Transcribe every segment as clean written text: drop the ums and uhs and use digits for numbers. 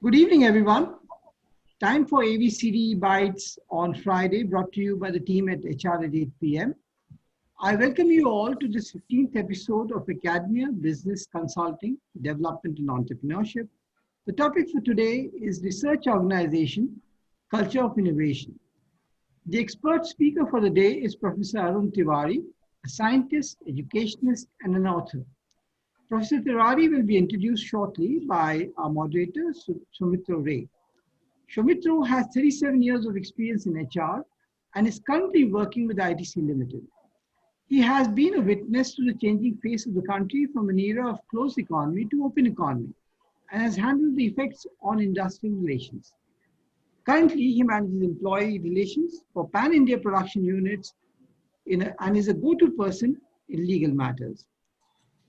Good evening, everyone. Time for ABCD Bytes on Friday, brought to you by the team at HR at 8 p.m. I welcome you all to this 15th episode of Academia Business Consulting, Development and Entrepreneurship. The topic for today is Research Organization, Culture of Innovation. The expert speaker for the day is Professor Arun Tiwari, a scientist, educationist, and an author. Professor Tiwari will be introduced shortly by our moderator, Soumitra Ray. Soumitra has 37 years of experience in HR and is currently working with ITC Limited. He has been a witness to the changing face of the country from an era of closed economy to open economy and has handled the effects on industrial relations. Currently, he manages employee relations for Pan-India production units and is a go-to person in legal matters.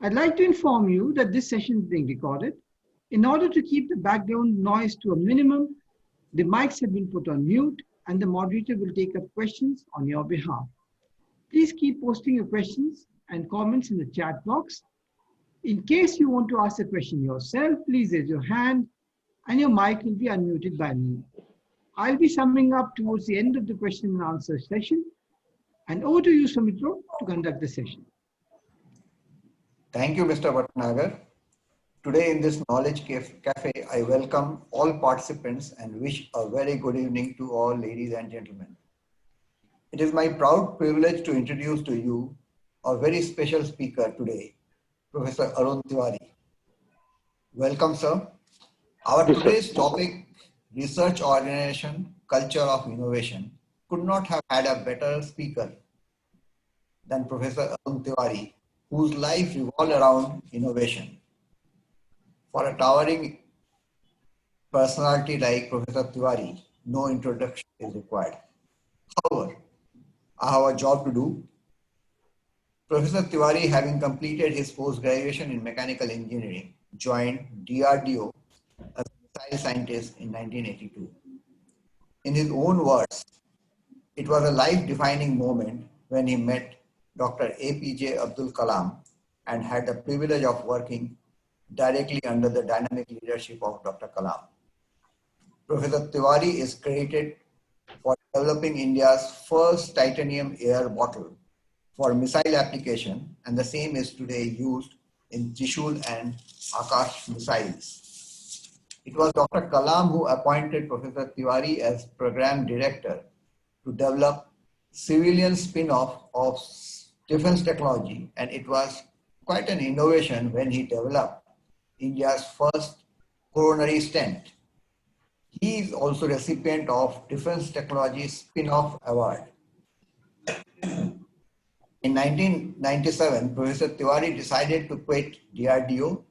I'd like to inform you that this session is being recorded. In order to keep the background noise to a minimum, the mics have been put on mute and the moderator will take up questions on your behalf. Please keep posting your questions and comments in the chat box. In case you want to ask a question yourself, please raise your hand and your mic will be unmuted by me. I'll be summing up towards the end of the question and answer session. And over to you, Soumitra, to conduct the session. Thank you, Mr. Bhatnagar. Today in this Knowledge Cafe, I welcome all participants and wish a very good evening to all ladies and gentlemen. It is my proud privilege to introduce to you a very special speaker today, Professor Arun Tiwari. Welcome, sir. Our today's topic, Research Organization, Culture of Innovation, could not have had a better speaker than Professor Arun Tiwari, whose life revolved around innovation. For a towering personality like Professor Tiwari, no introduction is required. However, I have a job to do. Professor Tiwari, having completed his post-graduation in mechanical engineering, joined DRDO as a missile scientist in 1982. In his own words, it was a life-defining moment when he met Dr. APJ Abdul Kalam and had the privilege of working directly under the dynamic leadership of Dr. Kalam. Professor Tiwari is credited for developing India's first titanium air bottle for missile application, and the same is today used in Trishul and Akash missiles. It was Dr. Kalam who appointed Professor Tiwari as program director to develop civilian spin-off of defense technology, and it was quite an innovation when he developed India's first coronary stent. He is also recipient of Defense Technology Spin-off Award. In 1997, Professor Tiwari decided to quit DRDO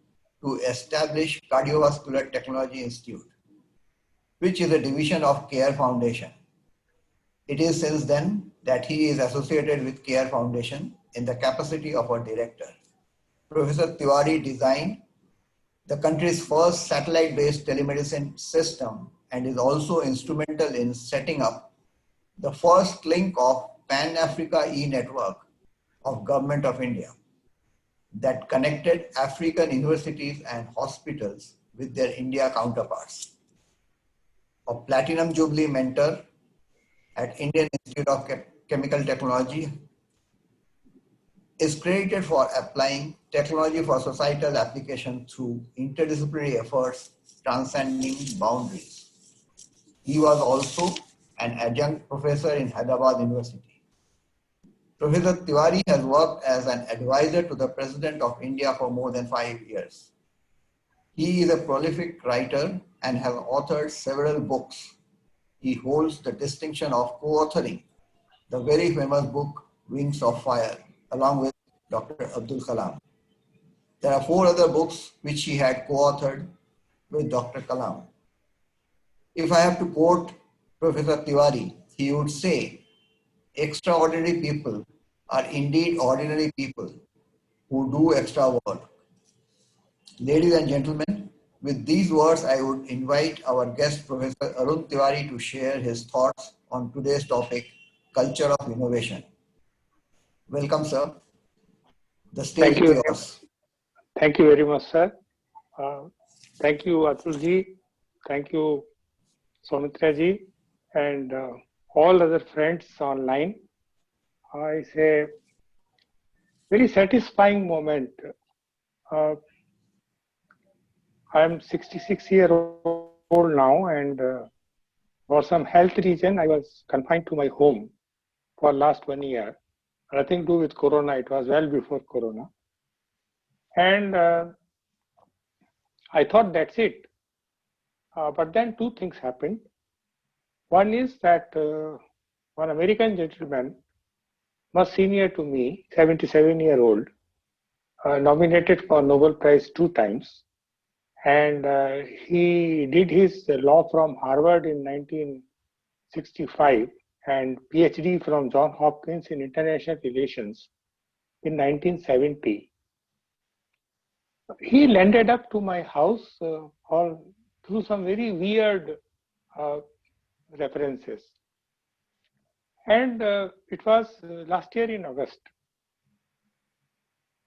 to establish Cardiovascular Technology Institute, which is a division of CARE Foundation. It is since then that he is associated with CARE Foundation in the capacity of a director. Professor Tiwari designed the country's first satellite-based telemedicine system and is also instrumental in setting up the first link of Pan-Africa e-network of Government of India that connected African universities and hospitals with their India counterparts. A Platinum Jubilee mentor at Indian Institute of Chemical Technology, is credited for applying technology for societal application through interdisciplinary efforts transcending boundaries. He was also an adjunct professor in Hyderabad University. Professor Tiwari has worked as an advisor to the President of India for more than 5 years. He is a prolific writer and has authored several books. He holds the distinction of co-authoring the very famous book, Wings of Fire, along with Dr. Abdul Kalam. There are 4 other books which he had co-authored with Dr. Kalam. If I have to quote Professor Tiwari, he would say, extraordinary people are indeed ordinary people who do extra work. Ladies and gentlemen, with these words, I would invite our guest, Professor Arun Tiwari, to share his thoughts on today's topic, Culture of Innovation. Welcome, sir. The stage is yours. Thank you very much, sir. Thank you, Atulji, Thank you, Soumitra ji, and all other friends online. I say very satisfying moment. I'm 66 years old now, and for some health reason, I was confined to my home for last 1 year. Nothing to do with Corona. It was well before Corona, and I thought that's it. But then two things happened. One is that one American gentleman, much senior to me, 77-year-old, nominated for Nobel Prize 2 times. And he did his law from Harvard in 1965 and PhD from Johns Hopkins in International Relations in 1970. He landed up to my house through some very weird references. And it was last year in August.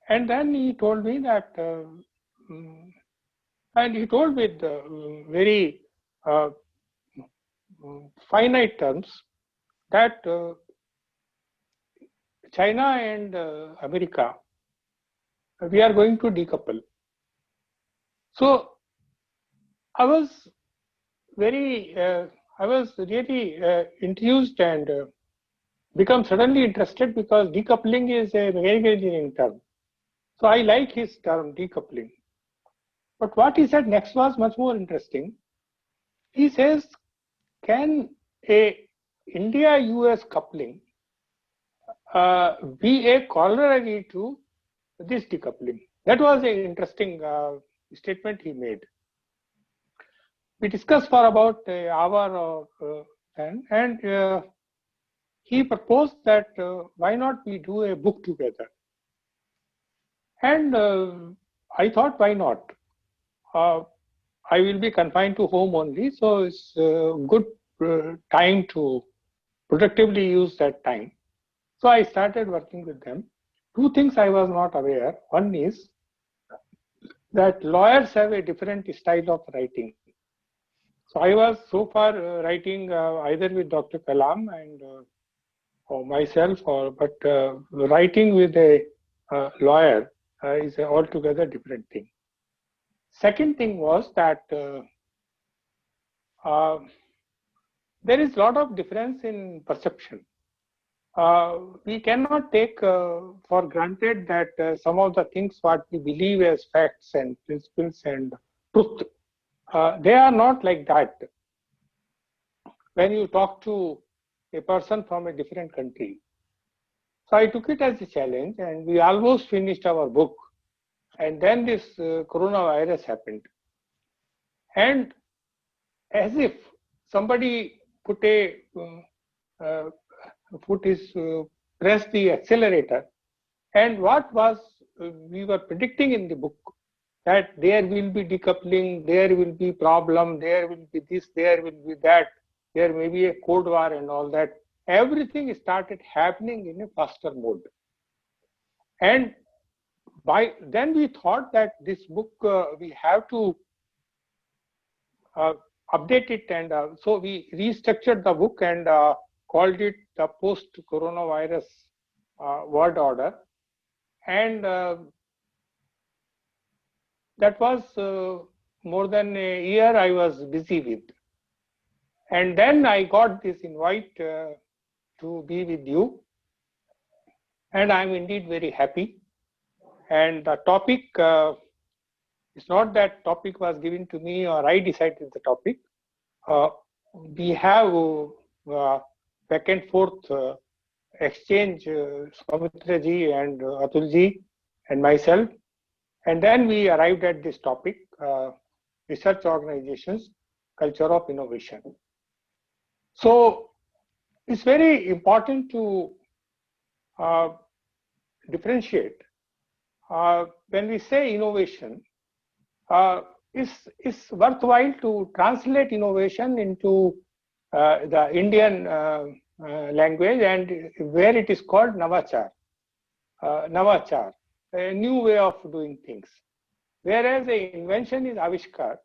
And then he told me that, and he told with very finite terms that China and America, we are going to decouple. So I was really enthused and become suddenly interested because decoupling is a mechanical engineering term. So I like his term, decoupling. But what he said next was much more interesting. He says, can a India-US coupling be a corollary to this decoupling? That was an interesting statement he made. We discussed for about an hour then, and he proposed that why not we do a book together? And I thought, why not? I will be confined to home only, so it's a good time to productively use that time. So I started working with them. Two things I was not aware. One is that lawyers have a different style of writing. So I was so far writing either with Dr. Kalam and or myself, but writing with a lawyer is an altogether different thing. Second thing was that there is a lot of difference in perception. We cannot take for granted that some of the things what we believe as facts and principles and truth, they are not like that. When you talk to a person from a different country. So I took it as a challenge and we almost finished our book. And then this coronavirus happened. And as if somebody pressed the accelerator. And what was we were predicting in the book, that there will be decoupling, there will be problem, there will be this, there will be that, there may be a cold war and all that. Everything started happening in a faster mode. And by then we thought that this book, we have to update it. And so we restructured the book and called it the Post-Coronavirus World Order. And that was more than a year I was busy with. And then I got this invite to be with you. And I'm indeed very happy. And the topic, it's not that topic was given to me or I decided the topic. We have back and forth exchange, Soumitra ji and Atul ji and myself. And then we arrived at this topic, research organizations, culture of innovation. So it's very important to differentiate. When we say innovation, it's worthwhile to translate innovation into the Indian language and where it is called Navachar. Navachar, a new way of doing things. Whereas the invention is Avishkar.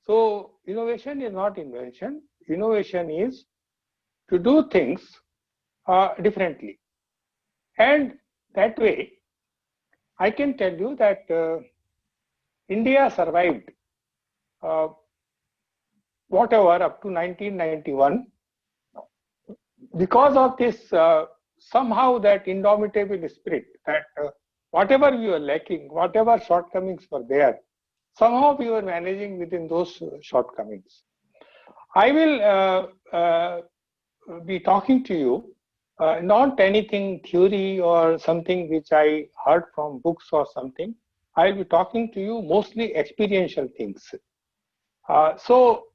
So innovation is not invention. Innovation is to do things differently. And that way, I can tell you that India survived whatever up to 1991 because of this somehow that indomitable spirit that whatever we were lacking, whatever shortcomings were there, somehow we were managing within those shortcomings. I will be talking to you not anything theory or something which I heard from books or something. I'll be talking to you mostly experiential things. So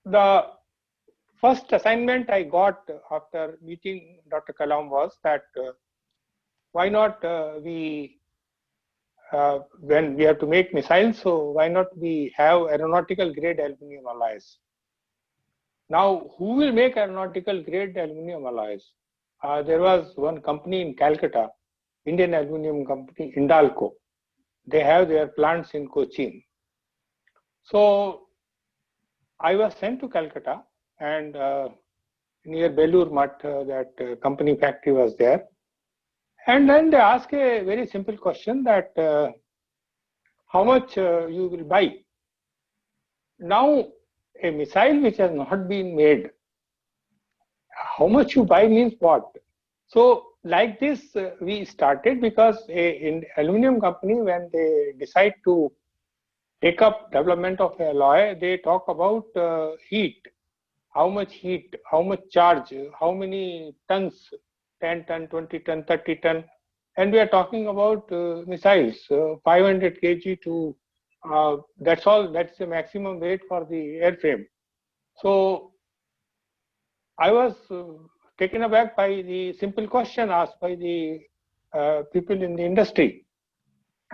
the first assignment I got after meeting Dr. Kalam was that why not when we have to make missiles, so why not we have aeronautical grade aluminum alloys? Now, who will make aeronautical grade aluminum alloys? There was one company in Calcutta, Indian Aluminum Company, Hindalco. They have their plants in Cochin. So I was sent to Calcutta, and near Belur Mutt, that company factory was there. And then they asked a very simple question that how much you will buy. Now, a missile which has not been made, how much you buy means what? So like this, we started because in aluminum company, when they decide to take up development of alloy, they talk about heat, how much heat, how much charge, how many tons, 10 ton, 20 ton, 30 ton. And we are talking about missiles, 500 kg to, that's all, that's the maximum weight for the airframe. So I was taken aback by the simple question asked by the people in the industry.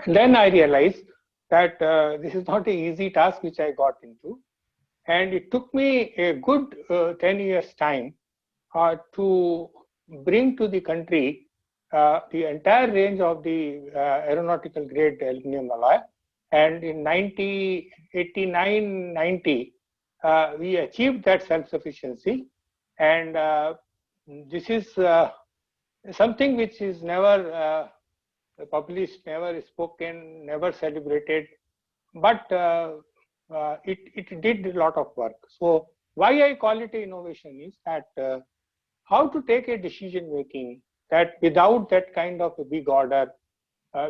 And then I realized that this is not an easy task which I got into. And it took me a good 10 years time to bring to the country the entire range of the aeronautical grade aluminum alloy. And in 89-90, we achieved that self-sufficiency. And this is something which is never published, never spoken, never celebrated, but it did a lot of work. So why I call it innovation is that how to take a decision making that without that kind of a big order,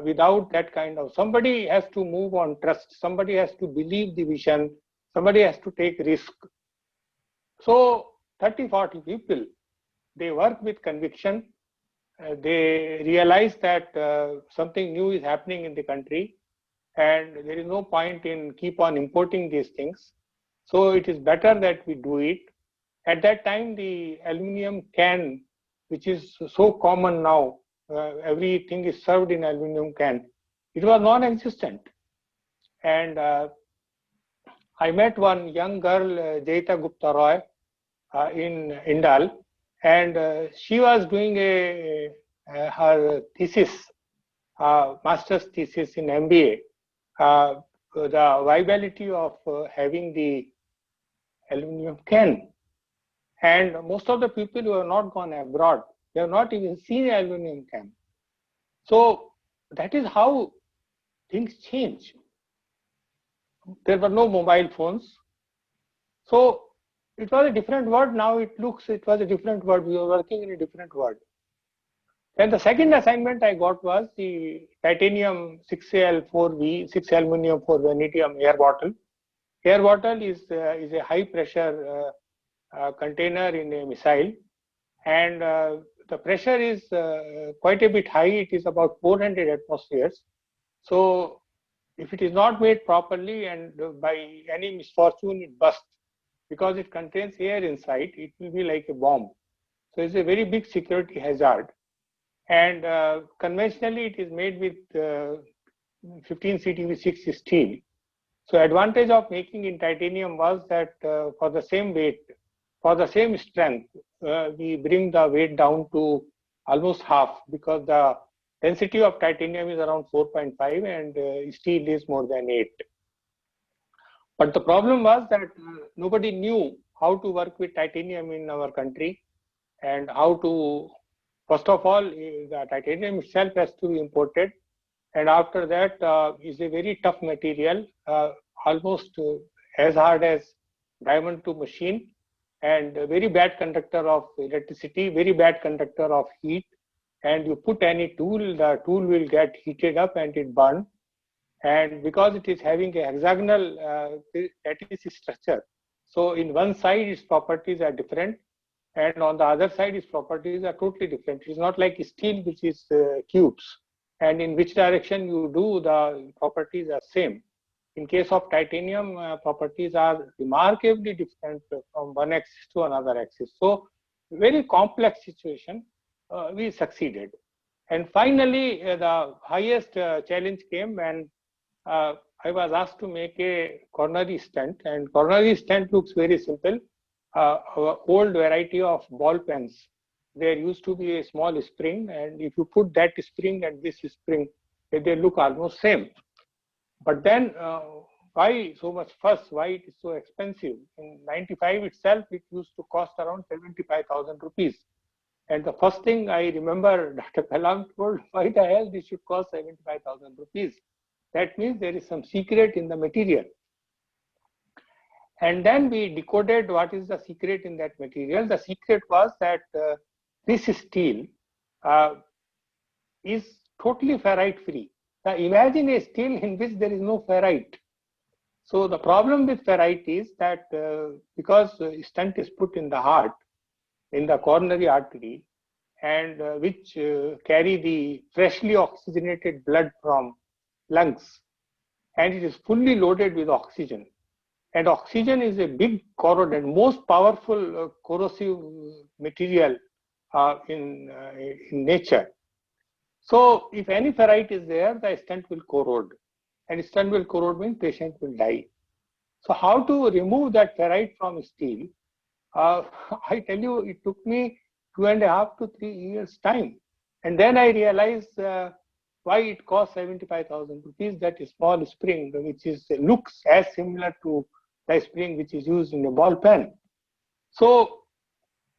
without that kind of, somebody has to move on trust, somebody has to believe the vision, somebody has to take risk. So 30-40 people, they work with conviction. They realize that something new is happening in the country and there is no point in keep on importing these things. So it is better that we do it. At that time, the aluminum can, which is so common now, everything is served in aluminum can, it was non-existent. And I met one young girl, Jaita Gupta Roy, in Indal, and she was doing her thesis, master's thesis in MBA, the viability of having the aluminum can. And most of the people who have not gone abroad, they have not even seen aluminum can. So that is how things change. There were no mobile phones. So it was a different world. Now it looks, it was a different world. We were working in a different world. Then the second assignment I got was the titanium 6Al4V, 6 aluminum 4 vanadium air bottle. Air bottle is a high pressure container in a missile, and the pressure is quite a bit high. It is about 400 atmospheres. So if it is not made properly and by any misfortune it bursts, because it contains air inside, it will be like a bomb. So it's a very big security hazard. And conventionally it is made with 15 CTV6 steel. So advantage of making in titanium was that for the same weight, for the same strength, we bring the weight down to almost half, because the density of titanium is around 4.5 and steel is more than 8. But the problem was that nobody knew how to work with titanium in our country, and how to, first of all, the titanium itself has to be imported, and after that is a very tough material, almost as hard as diamond to machine, and a very bad conductor of electricity, very bad conductor of heat, and you put any tool, the tool will get heated up and it burn. And because it is having a hexagonal lattice structure, so in one side its properties are different, and on the other side its properties are totally different. It is not like steel, which is cubes, and in which direction you do, the properties are same. In case of titanium, properties are remarkably different from one axis to another axis. So very complex situation, we succeeded. And finally, the highest challenge came when I was asked to make a coronary stent, and coronary stent looks very simple. Our old variety of ball pens, there used to be a small spring, and if you put that spring and this spring, they look almost same. But then why so much fuss? Why it is so expensive? In 95 itself, it used to cost around 75,000 rupees. And the first thing I remember, Dr. Kalam told, why the hell this should cost 75,000 rupees? That means there is some secret in the material. And then we decoded what is the secret in that material. The secret was that this steel is totally ferrite free. Now imagine a steel in which there is no ferrite. So the problem with ferrite is that because stent is put in the heart, in the coronary artery, and which carry the freshly oxygenated blood from lungs, and it is fully loaded with oxygen. And oxygen is a big corrodant, most powerful corrosive material in nature. So if any ferrite is there, the stent will corrode, and stent will corrode means patient will die. So how to remove that ferrite from steel? I tell you, it took me 2.5 to 3 years time. And then I realized why it costs 75,000 rupees, that small spring, which looks as similar to the spring which is used in a ball pen. So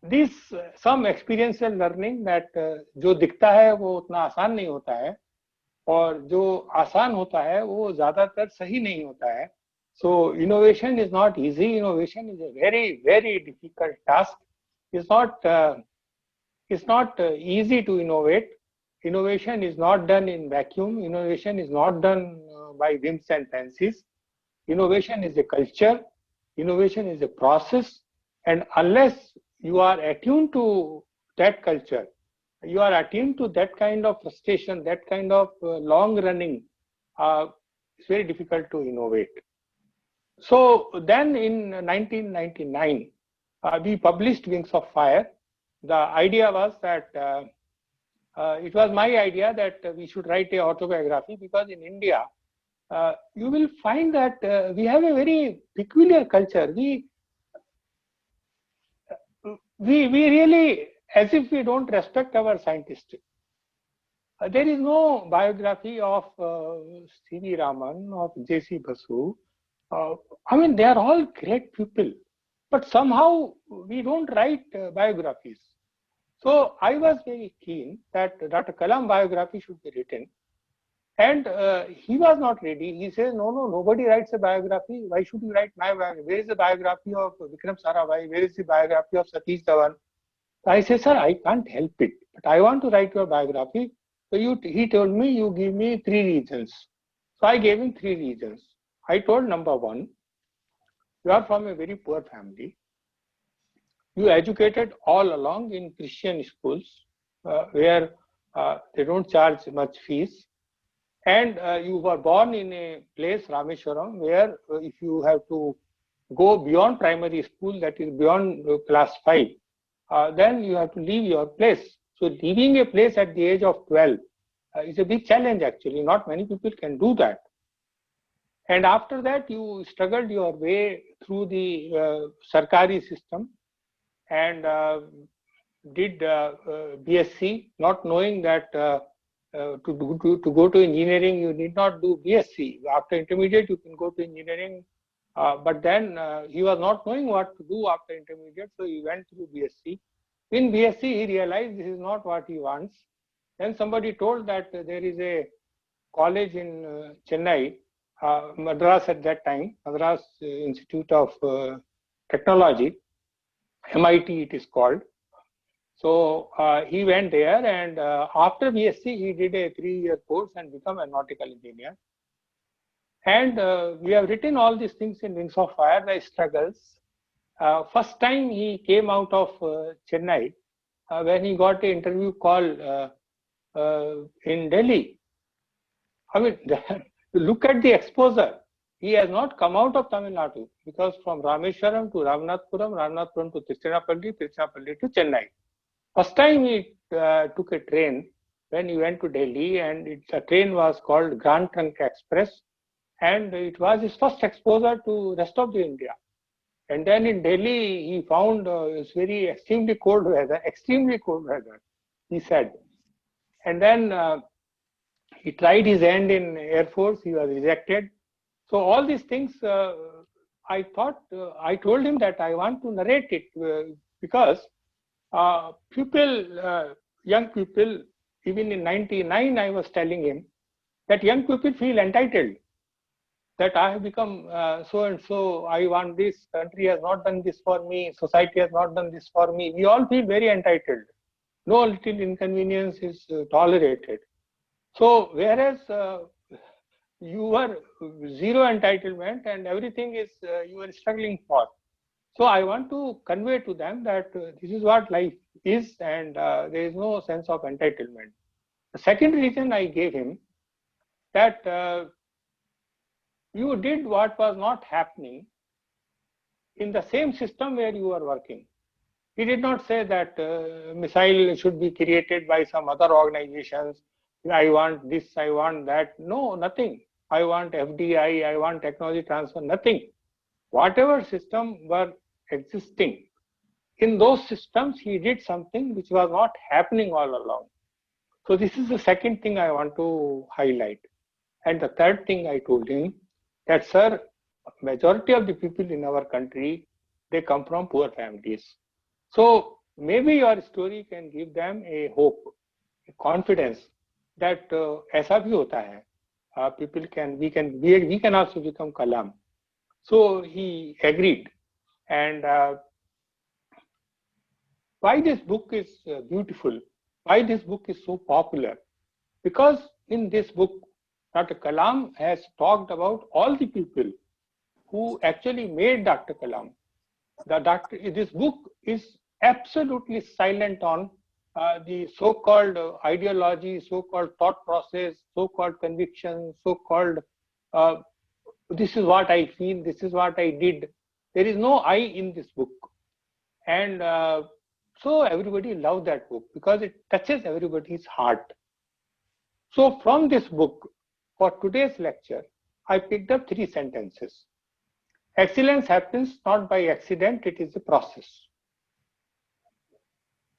this some experiential learning that जो दिखता है वो उतना आसान नहीं होता है, और जो आसान होता है वो ज़्यादातर सही नहीं होता है. So innovation is not easy. Innovation is a very, very difficult task. It's not easy to innovate. Innovation is not done in vacuum. Innovation is not done by whims and fancies. Innovation is a culture. Innovation is a process. And unless you are attuned to that culture, you are attuned to that kind of frustration, that kind of long running, it's very difficult to innovate. So then in 1999, we published Wings of Fire. The idea was that it was my idea that we should write a autobiography, because in India, you will find that we have a very peculiar culture. We really, as if we don't respect our scientists. There is no biography of C.V. Raman, of J.C. Basu. I mean, they are all great people, but somehow we don't write biographies. So I was very keen that Dr. Kalam biography should be written, and he was not ready. He says, no, nobody writes a biography. Why should you write my biography? Where is the biography of Vikram Sarabhai? Where is the biography of Satish Dhawan? So I said, sir, I can't help it, but I want to write your biography. So he told me, you give me 3 reasons. So I gave him 3 reasons. I told, number 1, you are from a very poor family. You educated all along in Christian schools where they don't charge much fees. And you were born in a place, Rameshwaram, where if you have to go beyond primary school, that is beyond class 5, then you have to leave your place. So leaving a place at the age of 12 is a big challenge actually. Not many people can do that. And after that, you struggled your way through the Sarkari system and did BSc, not knowing that to go to engineering, you need not do BSc. After intermediate, you can go to engineering But then he was not knowing what to do after intermediate, so he went through BSc. In BSc, he realized this is not what he wants. Then somebody told that there is a college in Chennai, Madras at that time, Madras Institute of Technology, MIT it is called. So he went there, and after BSc, he did a 3-year course and became a nautical engineer. And we have written all these things in Wings of Fire, the struggles. First time he came out of Chennai, when he got an interview call in Delhi. I mean, look at the exposure. He has not come out of Tamil Nadu, because from Rameswaram to Ramanathapuram, Ramanathapuram to Tiruchirappalli, Tiruchirappalli to Chennai. First time he took a train when he went to Delhi, and the train was called Grand Trunk Express, and it was his first exposure to rest of the India. And then in Delhi, he found it's very extremely cold weather, he said. And then he tried his hand in Air Force, he was rejected. So all these things, I thought, I told him that I want to narrate it because young people, even in 99, I was telling him that young people feel entitled, that I have become so and so, I want this, country has not done this for me, society has not done this for me. We all feel very entitled. No little inconvenience is tolerated. So whereas you were zero entitlement and everything is you were struggling for. So I want to convey to them that this is what life is, and there is no sense of entitlement. The second reason I gave him, that you did what was not happening in the same system where you were working. He did not say that missile should be created by some other organizations. I want this, I want that. No, nothing. I want FDI, I want technology transfer, nothing. Whatever system were existing, in those systems, he did something which was not happening all along. So this is the second thing I want to highlight. And the third thing I told him, that sir, majority of the people in our country, they come from poor families. So maybe your story can give them a hope, a confidence that ऐसा भी होता है. People can, we can also become Kalam. So he agreed. And why this book is beautiful, why this book is so popular? Because in this book, Dr. Kalam has talked about all the people who actually made Dr. Kalam. This book is absolutely silent on the so-called ideology, so-called thought process, so-called conviction, so-called this is what I feel, this is what I did. There is no I in this book. And so everybody loved that book because it touches everybody's heart. So from this book, for today's lecture, I picked up 3 sentences. Excellence happens not by accident, it is a process.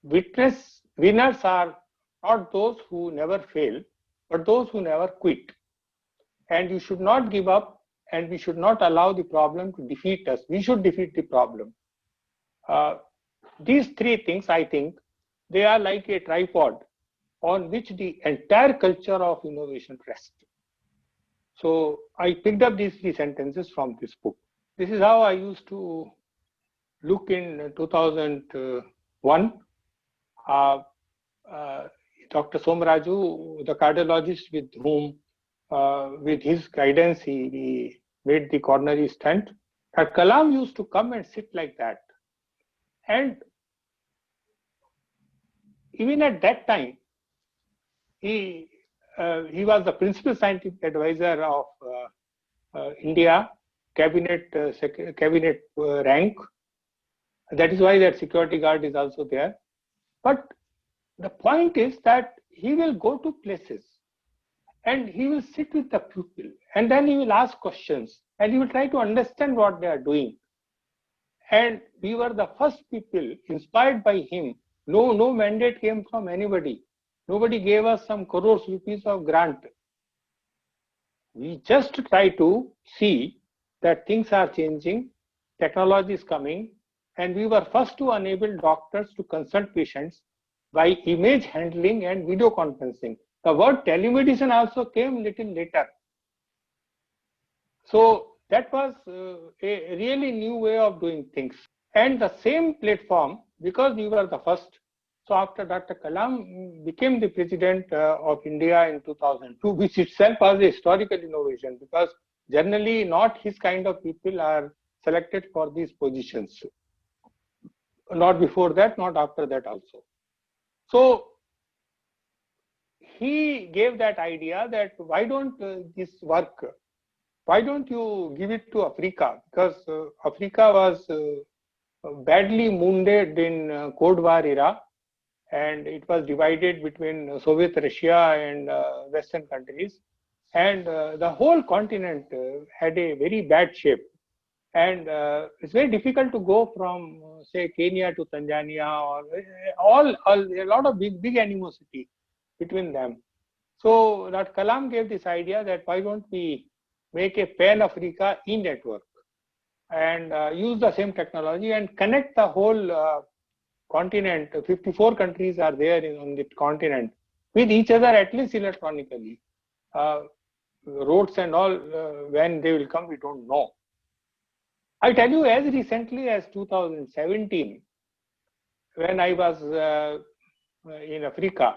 Winners are not those who never fail, but those who never quit. And you should not give up, and we should not allow the problem to defeat us. We should defeat the problem. These 3 things, I think, they are like a tripod on which the entire culture of innovation rests. So I picked up these 3 sentences from this book. This is how I used to look in 2001. Dr. Somaraju, the cardiologist with whom, with his guidance, he made the coronary stent. Dr. Kalam used to come and sit like that. And even at that time, he was the principal scientific advisor of India cabinet rank. That is why that security guard is also there. But the point is that he will go to places and he will sit with the people, and then he will ask questions and he will try to understand what they are doing. And we were the first people inspired by him. No mandate came from anybody. Nobody gave us some crores rupees of grant. We just try to see that things are changing, technology is coming, and we were first to enable doctors to consult patients by image handling and video conferencing. The word telemedicine also came little later. So that was a really new way of doing things. And the same platform, because we were the first, so after Dr. Kalam became the president of India in 2002, which itself was a historical innovation, because generally not his kind of people are selected for these positions. Not before that, not after that also. So he gave that idea that why don't this work? Why don't you give it to Africa? Because Africa was badly wounded in Cold War era, and it was divided between Soviet Russia and Western countries, and the whole continent had a very bad shape. And it's very difficult to go from, say, Kenya to Tanzania, or a lot of big animosity between them. So Dr. Kalam gave this idea that why don't we make a Pan-Africa e-network and use the same technology and connect the whole continent. 54 countries are there on the continent with each other, at least electronically. Roads and all, when they will come, we don't know. I tell you, as recently as 2017, when I was in Africa,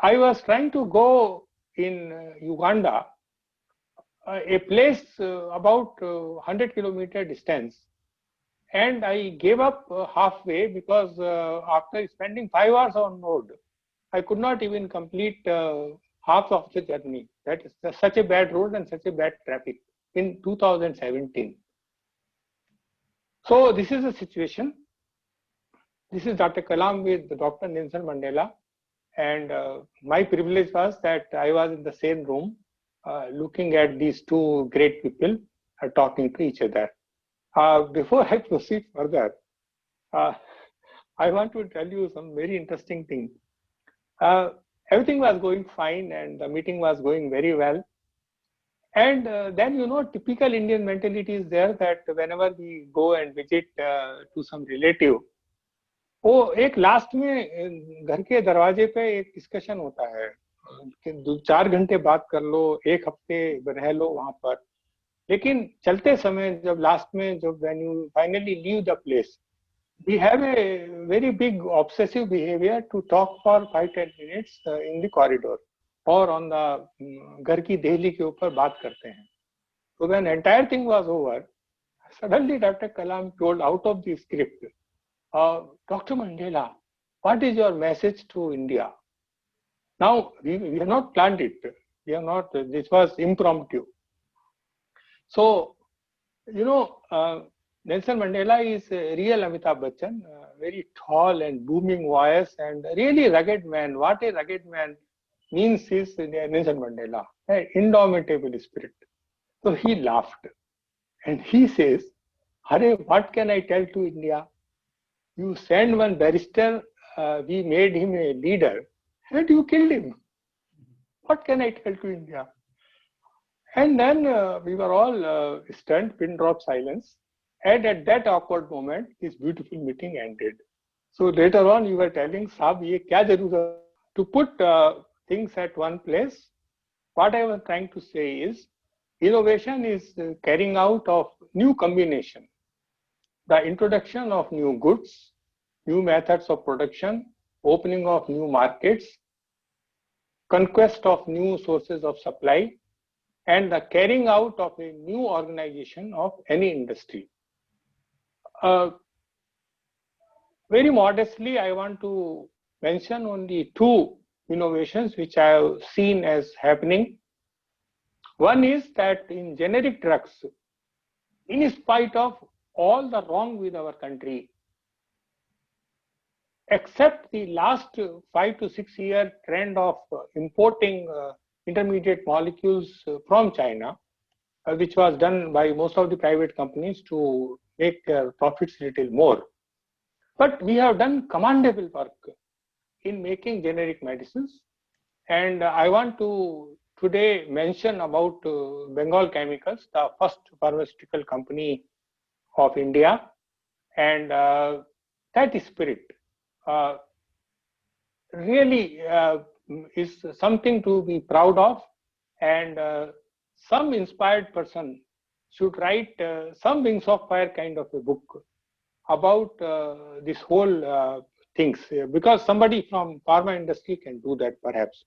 I was trying to go in Uganda, a place about 100 kilometer distance, and I gave up halfway because after spending 5 hours on road, I could not even complete half of the journey. That is such a bad road and such a bad traffic in 2017. So this is the situation. This is Dr. Kalam with Dr. Nelson Mandela, and my privilege was that I was in the same room looking at these two great people talking to each other. Before I proceed further, I want to tell you some very interesting thing. Everything was going fine and the meeting was going very well. And then, you know, typical Indian mentality is there that whenever we go and visit to some relative, वो एक last में घर के दरवाजे पे एक discussion होता है कि 2-4 घंटे बात कर लो, एक हफ्ते रह लो वहां पर, लेकिन चलते समय जब लास्ट में जब when you finally leave the place, we have a very big obsessive behavior to talk for 5-10 minutes in the corridor or on the घर की देहली के ऊपर बात करते हैं. So when entire thing was over, suddenly Dr. Kalam told out of the script, Dr. Mandela, what is your message to India? Now, we have not planned it. We have not, this was impromptu. So, you know, Nelson Mandela is a real Amitabh Bachchan, very tall and booming voice and really rugged man. What a rugged man means is Nelson Mandela, an indomitable spirit. So he laughed and he says, Hare, what can I tell to India? You send one barrister, we made him a leader, and you killed him. What can I tell to India? And then we were all stunned, pin drop silence. And at that awkward moment, this beautiful meeting ended. So later on, you were telling, Saab, ye kya zarurat? To put things at one place, what I was trying to say is, innovation is carrying out of new combination. The introduction of new goods, new methods of production, opening of new markets, conquest of new sources of supply, and the carrying out of a new organization of any industry. Very modestly, I want to mention only 2 innovations which I have seen as happening. One is that in generic drugs, in spite of all the wrong with our country, except the last 5 to 6 year trend of importing intermediate molecules from China, which was done by most of the private companies to make their profits a little more. But we have done commendable work in making generic medicines. And I want to today mention about Bengal Chemicals, the first pharmaceutical company of India, and that spirit really is something to be proud of, and some inspired person should write some Wings of Fire kind of a book about this whole things, because somebody from pharma industry can do that perhaps.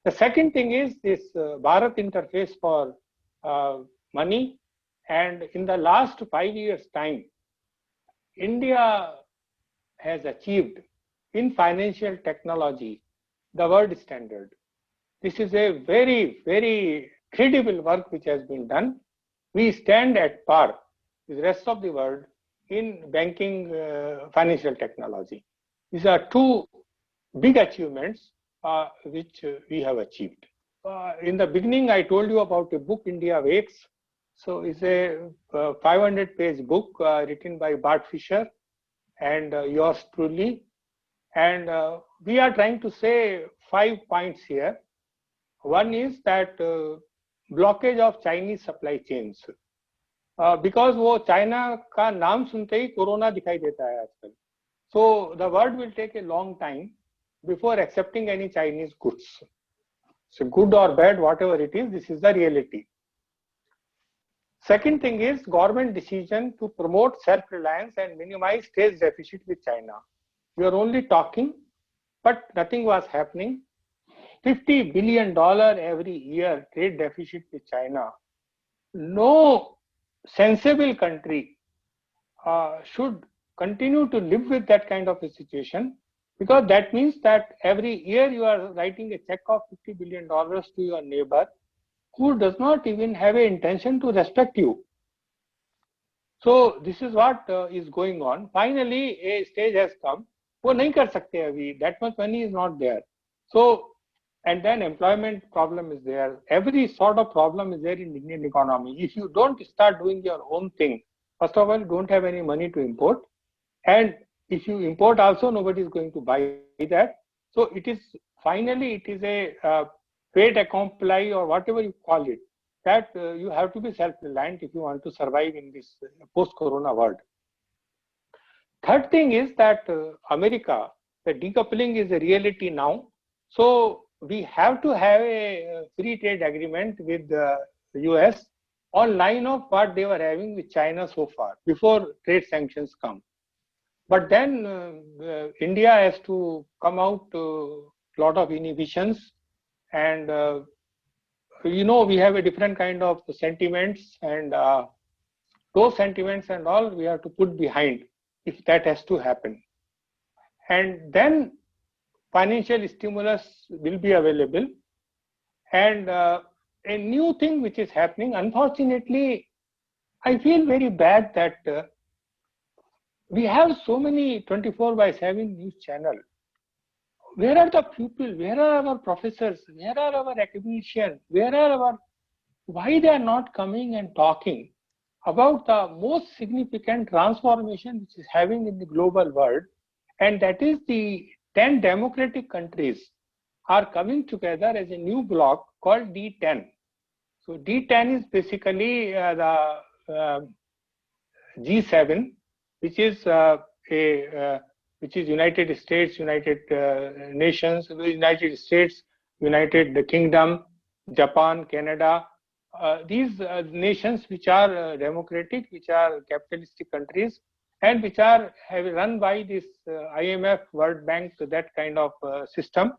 The second thing is this Bharat interface for money, and in the last 5 years time, India has achieved in financial technology the world standard. This is a very, very credible work which has been done. We stand at par with the rest of the world in banking financial technology. These are two big achievements which we have achieved. In the beginning, I told you about a book, India Wakes. So it's a 500-page book written by Bart Fisher and yours truly. And we are trying to say 5 points here. One is that blockage of Chinese supply chains. Because वो China का नाम सुनते ही corona दिखाई देता है आजकल. So the world will take a long time before accepting any Chinese goods. So good or bad, whatever it is, this is the reality. Second thing is government decision to promote self-reliance and minimize trade deficit with China. We are only talking, but nothing was happening. $50 billion every year trade deficit with China. No sensible country should continue to live with that kind of a situation, because that means that every year you are writing a check of $50 billion to your neighbor who does not even have an intention to respect you. So this is what is going on. Finally, a stage has come. वो नहीं कर सकते अभी. That much money is not there. So, and then employment problem is there. Every sort of problem is there in Indian economy. If you don't start doing your own thing, first of all, you don't have any money to import. And if you import also, nobody is going to buy that. So it is, finally, it is a fait accompli, or whatever you call it, that you have to be self-reliant if you want to survive in this post-corona world. Third thing is that America, the decoupling is a reality now. So we have to have a free trade agreement with the US on line of what they were having with China so far, before trade sanctions come. But then India has to come out a lot of inhibitions, and you know, we have a different kind of sentiments, and those sentiments and all we have to put behind if that has to happen. And then financial stimulus will be available. And a new thing which is happening, unfortunately, I feel very bad that we have so many 24/7 news channels. Where are the people? Where are our professors? Where are our academicians? Where are our, why they are not coming and talking about the most significant transformation which is having in the global world, and that is the 10 democratic countries are coming together as a new bloc called D10. So D10 is basically the G7, which is which is United States, United Nations, United States, United Kingdom, Japan, Canada. These nations which are democratic, which are capitalistic countries, and which are run by this IMF, World Bank, that kind of system.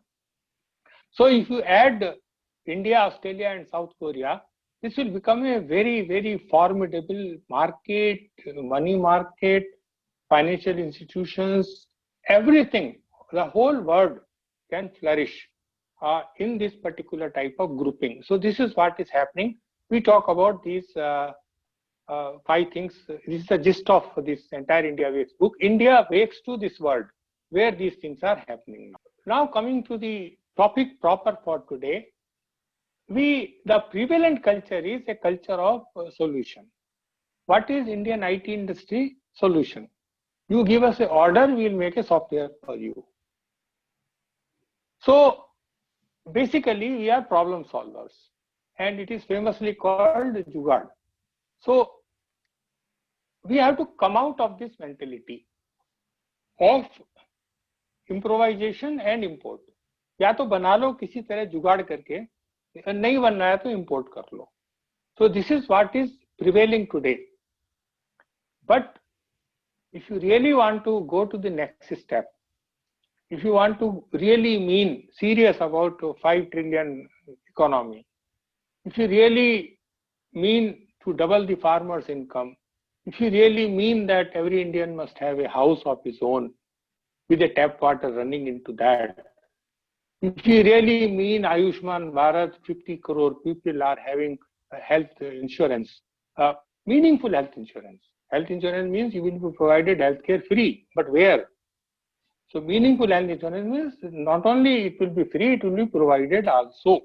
So if you add India, Australia and South Korea, this will become a very, very formidable market, money market, financial institutions, everything. The whole world can flourish in this particular type of grouping. So this is what is happening. We talk about these 5 things. This is the gist of this entire India Wakes book. India wakes to this world where these things are happening now. Now coming to the topic proper for today, the prevalent culture is a culture of solution. What is Indian IT industry? Solution. You give us an order, we will make a software for you. So basically we are problem solvers, and it is famously called Jugaad. So we have to come out of this mentality of improvisation and import. या तो बना लो किसी तरह जुगाड़ करके, नहीं बन रहा है तो import कर लो. So this is what is prevailing today. But if you really want to go to the next step, if you want to really mean serious about 5 trillion economy, if you really mean to double the farmer's income, if you really mean that every Indian must have a house of his own with a tap water running into that, if you really mean Ayushman Bharat, 50 crore people are having health insurance, meaningful health insurance. Health insurance means you will be provided healthcare free, but where? So meaningful health insurance means not only it will be free, it will be provided also.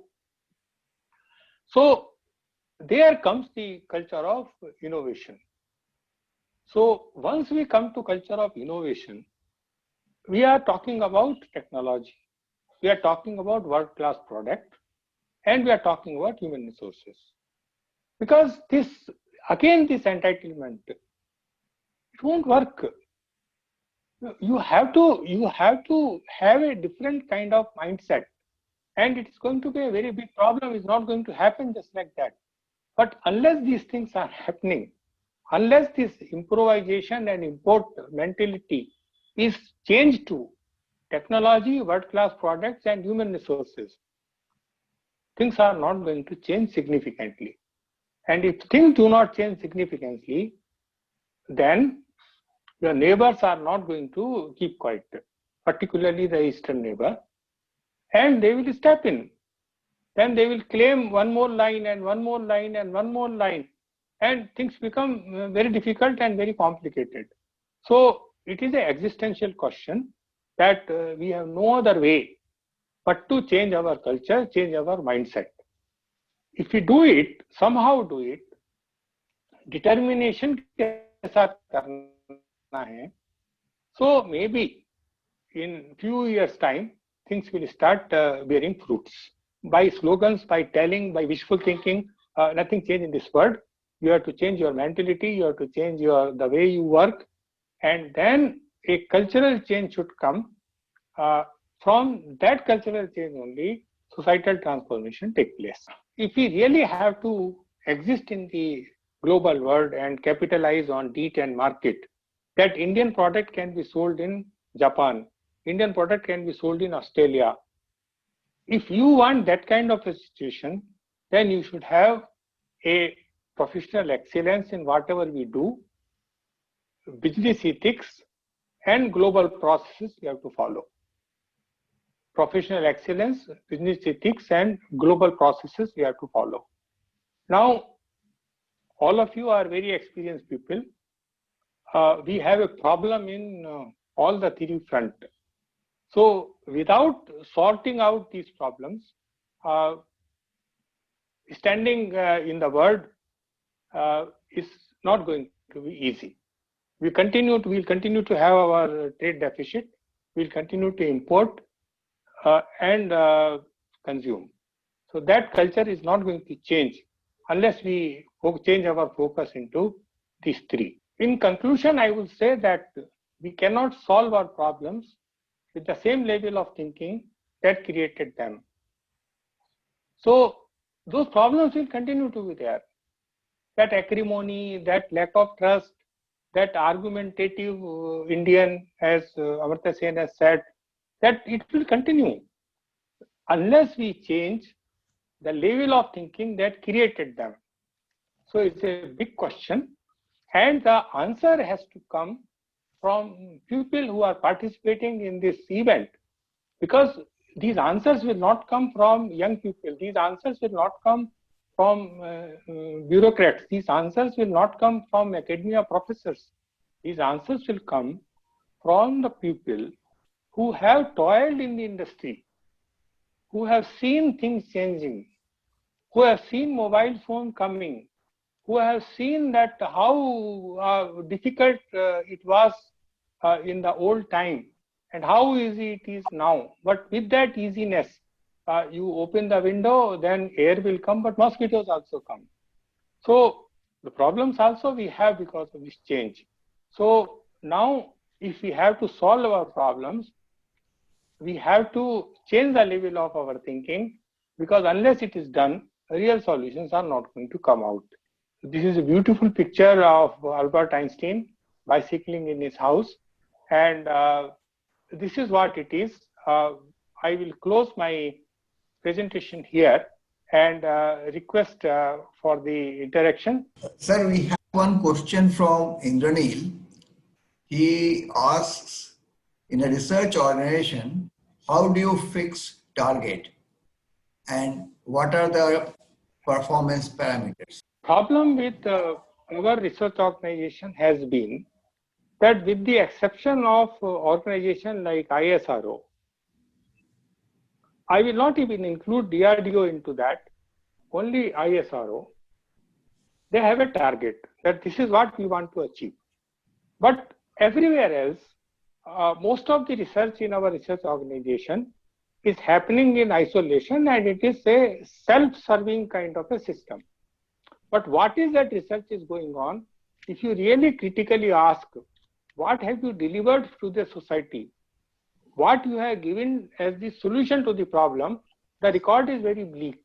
So there comes the culture of innovation. So once we come to culture of innovation, we are talking about technology, we are talking about world-class product, and we are talking about human resources. Because this entitlement, it won't work. You have to have a different kind of mindset, and it's going to be a very big problem. It's not going to happen just like that. But unless these things are happening, unless this improvisation and import mentality is changed to technology, world-class products, and human resources, things are not going to change significantly. And if things do not change significantly, then your neighbors are not going to keep quiet, particularly the eastern neighbor, and they will step in. Then they will claim one more line and one more line and one more line, and things become very difficult and very complicated. So it is an existential question that we have no other way but to change our culture, change our mindset. If we do it, somehow do it, determination के साथ करना है, so maybe in few years time, things will start bearing fruits. By slogans, by telling, by wishful thinking, nothing change in this world. You have to change your mentality, you have to change the way you work, and then a cultural change should come. From that cultural change only, societal transformation take place. If we really have to exist in the global world and capitalize on deed and market, that Indian product can be sold in Japan, Indian product can be sold in Australia. If you want that kind of a situation, then you should have a professional excellence in whatever we do, business ethics, and global processes you have to follow. Professional excellence, business ethics, and global processes you have to follow. Now, all of you are very experienced people. We have a problem in all the three fronts. So without sorting out these problems, standing in the world is not going to be easy. We'll continue to have our trade deficit. We'll continue to import and consume. So that culture is not going to change unless we change our focus into these three. In conclusion, I will say that we cannot solve our problems with the same level of thinking that created them. So those problems will continue to be there. That acrimony, that lack of trust, that argumentative Indian, as Amartya Sen has said, that it will continue unless we change the level of thinking that created them. So it's a big question, and the answer has to come from people who are participating in this event, because these answers will not come from young people, these answers will not come from bureaucrats, these answers will not come from academia professors, these answers will come from the people who have toiled in the industry, who have seen things changing, who have seen mobile phone coming, who have seen that how difficult it was in the old time and how easy it is now. But with that easiness, you open the window, then air will come, but mosquitoes also come. So the problems also we have because of this change. So now if we have to solve our problems, we have to change the level of our thinking, because unless it is done, real solutions are not going to come out. This is a beautiful picture of Albert Einstein bicycling in his house, and this is what it is. I will close my presentation here and request for the interaction. Sir, we have one question from Indranil. He asks, in a research organization, how do you fix target and what are the performance parameters? Problem with our research organization has been that, with the exception of organization like ISRO, I will not even include DRDO into that, only ISRO, they have a target that this is what we want to achieve. But everywhere else, most of the research in our research organization is happening in isolation, and it is a self-serving kind of a system. But what is that research is going on? If you really critically ask, what have you delivered to the society? What you have given as the solution to the problem, the record is very bleak.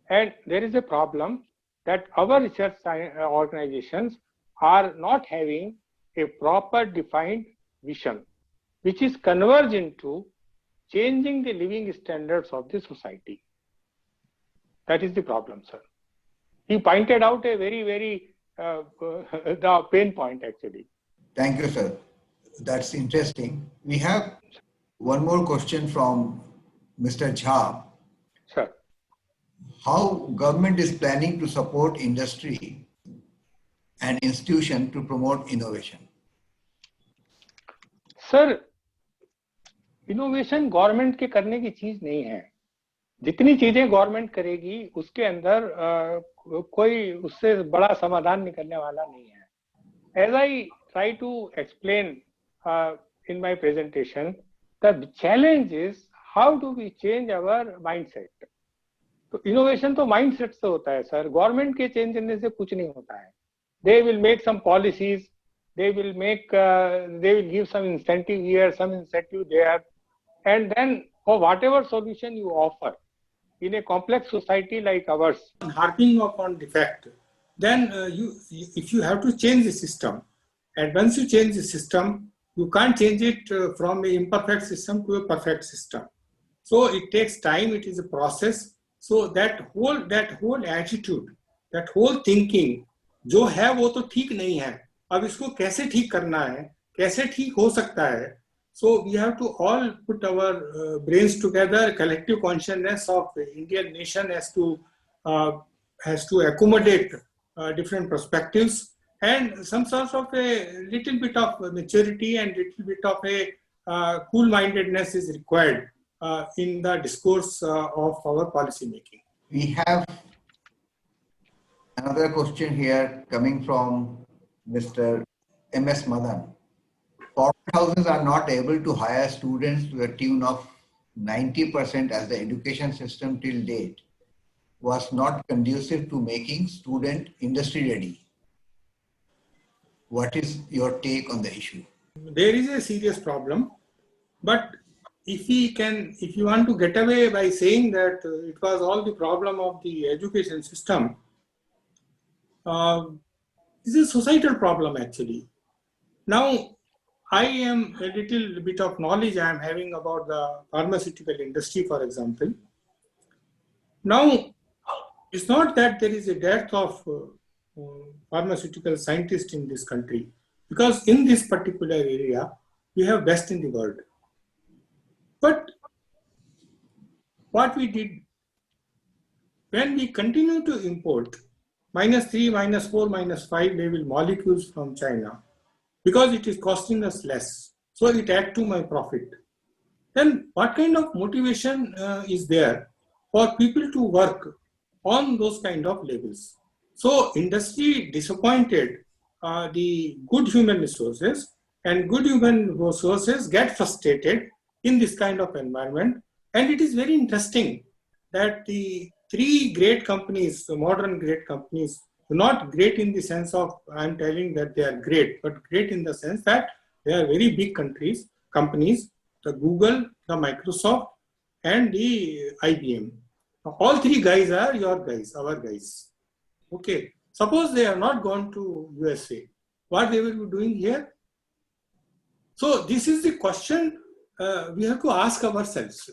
And there is a problem that our research organizations are not having a proper defined vision, which is converged into changing the living standards of the society. That is the problem, sir. He pointed out a very the pain point actually. Thank you, sir. That's interesting. We have one more question from Mr. Jha. Sure. How government is planning to support industry and institution to promote innovation? Sir, innovation government के करने की चीज नहीं है. जितनी चीजें government करेगी उसके अंदर कोई उससे बड़ा समाधान निकलने वाला नहीं है. As I try to explain in my presentation, the challenge is how do we change our mindset. तो इनोवेशन तो माइंडसेट से होता है सर. गवर्नमेंट के चेंज करने से कुछ नहीं होता है. They will make some policies, they will give some incentive here, some incentive there, and then for whatever solution you offer in a complex society like ours, harping upon defect, then if you have to change the system, and once you change the system, you can't change it from an imperfect system to a perfect system. So it takes time, it is a process. So that whole attitude, that whole thinking, जो है वो तो ठीक नहीं है. अब इसको कैसे ठीक करना है, कैसे ठीक हो सकता है? So we have to all put our brains together. Collective consciousness of the Indian nation has to accommodate different perspectives, and some sort of a little bit of maturity and little bit of a cool-mindedness is required in the discourse of our policy making. We have another question here coming from Mr. M.S. Madan. Corporate houses are not able to hire students to a tune of 90% as the education system till date was not conducive to making student industry ready. What is your take on the issue? There is a serious problem, but if you want to get away by saying that it was all the problem of the education system, this is a societal problem actually. Now, I am a little bit of knowledge I am having about the pharmaceutical industry, for example. Now, it's not that there is a dearth of pharmaceutical scientists in this country, because in this particular area, we have best in the world. But what we did, when we continue to import -3, -4, -5 level molecules from China, because it is costing us less, so it adds to my profit, then what kind of motivation is there for people to work on those kind of levels? So industry disappointed the good human resources, and good human resources get frustrated in this kind of environment, And it is very interesting that the three great companies, the modern great companies, not great in the sense of I'm telling that they are great, but great in the sense that they are very big companies, the Google, the Microsoft, and the IBM. All three guys are your guys, our guys. Okay. Suppose they are not gone to USA. What they will be doing here? So this is the question we have to ask ourselves.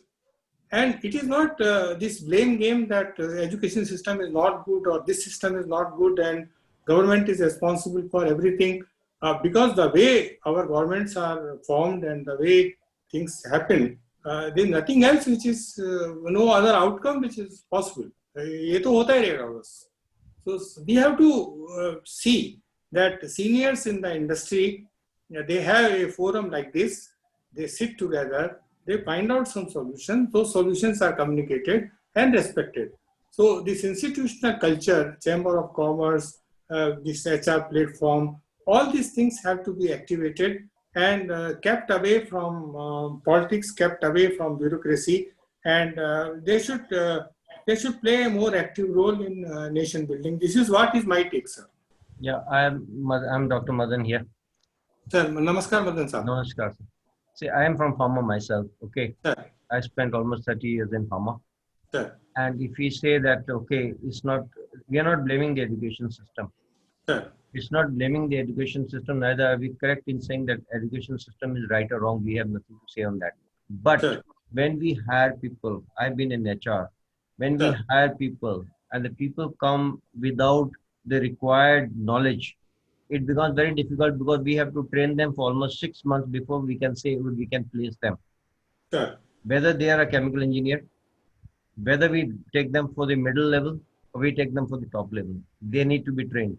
And it is not this blame game that education system is not good or this system is not good and government is responsible for everything. Because the way our governments are formed and the way things happen, there is nothing else which is no other outcome which is possible. ये तो होता ही रहेगा बस. So we have to see that seniors in the industry, they have a forum like this, they sit together, they find out some solutions, those solutions are communicated and respected. So this institutional culture, Chamber of Commerce, this HR platform, all these things have to be activated and kept away from politics, kept away from bureaucracy, and they should play a more active role in nation building. This is what is my take, sir. Yeah, I'm Dr. Madan here. Sir, namaskar, Madan sir. Namaskar. See, I am from pharma myself. Okay, sir. I spent almost 30 years in pharma. Sir. And if we say that, okay, we are not blaming the education system. Sir. It's not blaming the education system. Neither are we correct in saying that education system is right or wrong. We have nothing to say on that. But sir, when we hire people, I've been in HR. When we hire people and the people come without the required knowledge, it becomes very difficult because we have to train them for almost 6 months before we can say we can place them. sir, Whether they are a chemical engineer, whether we take them for the middle level or we take them for the top level, they need to be trained.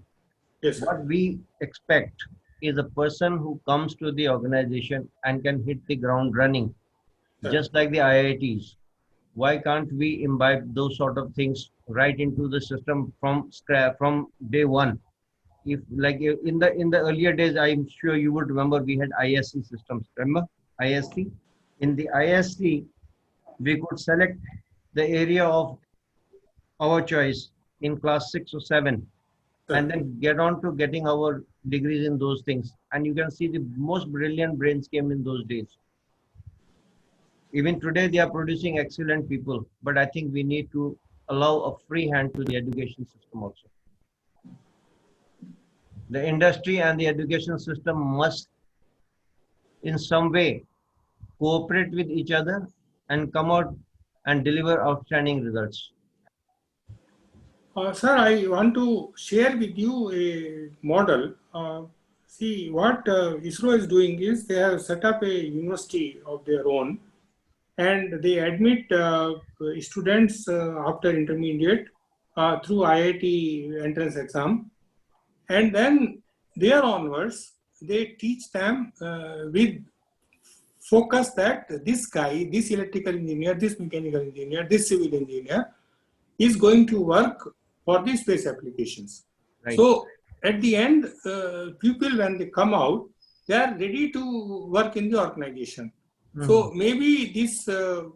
yes, sir. What we expect is a person who comes to the organization and can hit the ground running, just like the IITs. Why can't we imbibe those sort of things right into the system from scratch, from day one? If like in the earlier days, I'm sure you would remember we had ISC systems. Remember ISC? In the ISC, we could select the area of our choice in class 6 or 7, and then get on to getting our degrees in those things. And you can see the most brilliant brains came in those days. Even today, they are producing excellent people, but I think we need to allow a free hand to the education system also. The industry and the education system must, in some way, cooperate with each other and come out and deliver outstanding results. Sir, I want to share with you a model. See, what ISRO is doing is they have set up a university of their own, and they admit students after intermediate through IIT entrance exam, and then there onwards they teach them with focus that this guy, this electrical engineer, this mechanical engineer, this civil engineer is going to work for the space applications. Right. So at the end, people when they come out, they are ready to work in the organization. So maybe this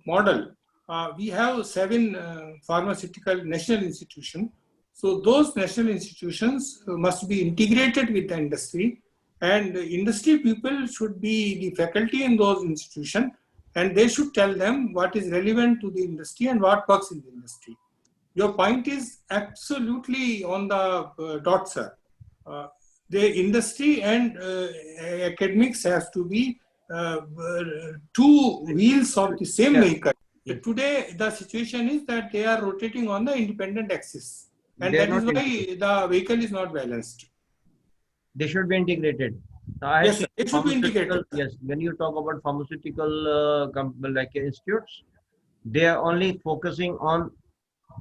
model, we have 7 pharmaceutical national institutions. So those national institutions must be integrated with the industry, and the industry people should be the faculty in those institutions, and they should tell them what is relevant to the industry and what works in the industry. Your point is absolutely on the dot, sir. The industry and academics has to be 2 wheels of the same vehicle. Today, the situation is that they are rotating on the independent axis, and that is why the vehicle is not balanced. They should be integrated. Yes, it should be integrated. Yes, when you talk about pharmaceutical like institutes, they are only focusing on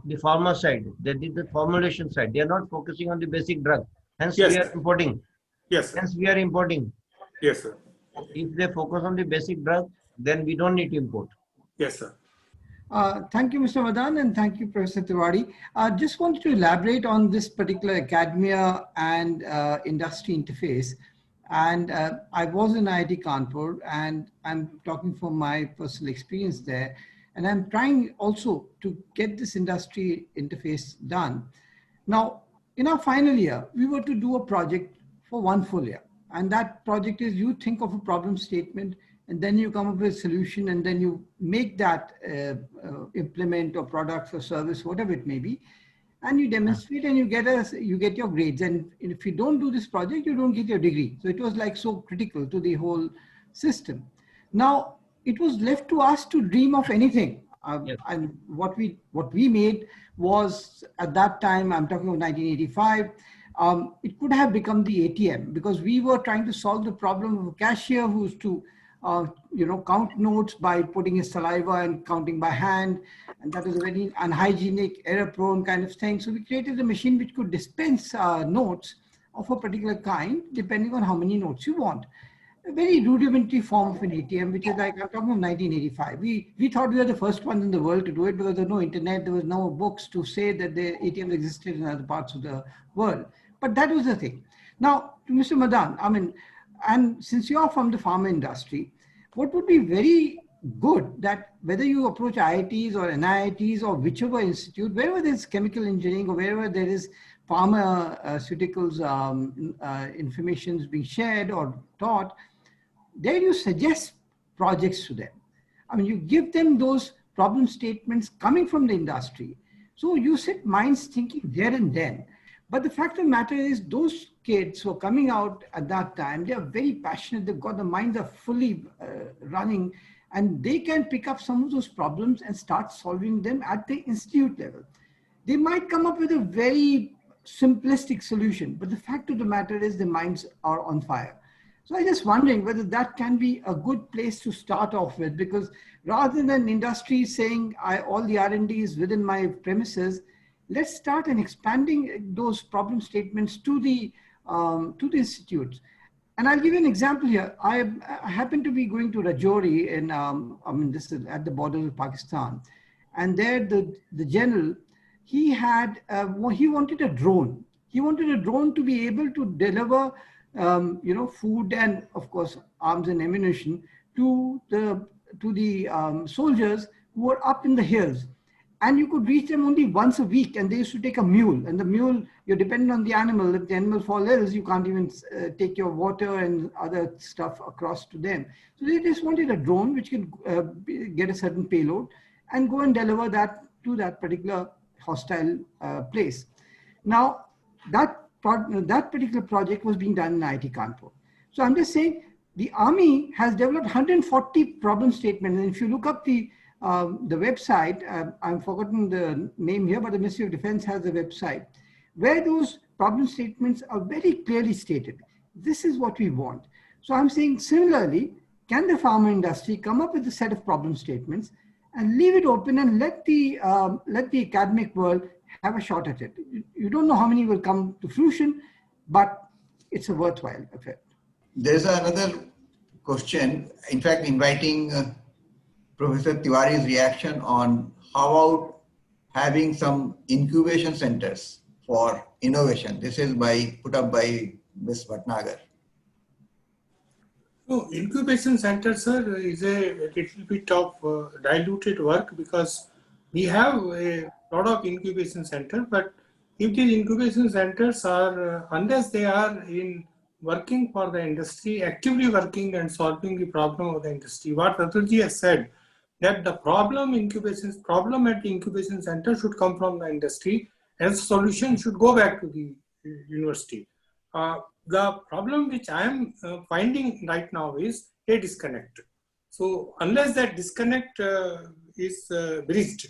the pharma side. They did the formulation side. They are not focusing on the basic drug. Hence, yes, we are importing. Yes, sir. Hence, we are importing. Yes, sir. If they focus on the basic drug, then we don't need to import. Yes, sir. Thank you, Mr. Madan, and thank you, Professor Tiwari. I just wanted to elaborate on this particular academia and industry interface. And I was in IIT Kanpur, and I'm talking from my personal experience there. And I'm trying also to get this industry interface done. Now, in our final year, we were to do a project for 1 full year. And that project is you think of a problem statement, and then you come up with a solution, and then you make that implement or products or service, whatever it may be, and you demonstrate and you get your grades. And if you don't do this project, you don't get your degree. So it was like so critical to the whole system. Now, it was left to us to dream of anything. Yes. And what we made was, at that time, I'm talking of 1985, it could have become the ATM, because we were trying to solve the problem of a cashier who's to count notes by putting his saliva and counting by hand. And that was a very unhygienic, error-prone kind of thing. So we created a machine which could dispense notes of a particular kind, depending on how many notes you want. A very rudimentary form of an ATM, which is like, I'm talking of 1985. We thought we were the first ones in the world to do it, because there was no internet, there was no books to say that the ATMs existed in other parts of the world. But that was the thing. Now, to Mr. Madan, I mean, and since you are from the pharma industry, what would be very good that whether you approach IITs or NIITs or whichever institute, wherever there's chemical engineering or wherever there is pharmaceuticals information is being shared or taught, there you suggest projects to them. I mean, you give them those problem statements coming from the industry. So you set minds thinking there and then. But the fact of the matter is, those kids who are coming out at that time, they are very passionate. They've got the minds are fully running, and they can pick up some of those problems and start solving them at the institute level. They might come up with a very simplistic solution, but the fact of the matter is the minds are on fire. So I'm just wondering whether that can be a good place to start off with, because rather than industry saying all the R&D is within my premises, let's start and expanding those problem statements to the institutes. And I'll give you an example here. I happen to be going to Rajouri in, this is at the border of Pakistan. And there the general, he wanted a drone. He wanted a drone to be able to deliver, food and of course, arms and ammunition to the soldiers who were up in the hills. And you could reach them only once a week, and they used to take a mule. And the mule, you're dependent on the animal. If the animal falls ill, you can't even take your water and other stuff across to them. So they just wanted a drone which can get a certain payload and go and deliver that to that particular hostile place. Now, that particular project was being done in IIT Kanpur. So I'm just saying, the Army has developed 140 problem statements. And if you look up the website, I've forgotten the name here, but the Ministry of Defense has a website where those problem statements are very clearly stated. This is what we want. So I'm saying, similarly, can the pharma industry come up with a set of problem statements and leave it open and let the academic world have a shot at it? You don't know how many will come to fruition, but it's a worthwhile affair. There's another question, in fact, inviting Professor Tiwari's reaction on how about having some incubation centers for innovation. This is put up by Ms. Bhatnagar. No, incubation center, sir, is a little bit of diluted work, because we have a lot of incubation center, but if these incubation centers are, unless they are working for the industry, actively working and solving the problem of the industry, what Ratulji has said, that the problem at the incubation center should come from the industry, and the solution should go back to the university. The problem which I am finding right now is a disconnect. So unless that disconnect is bridged,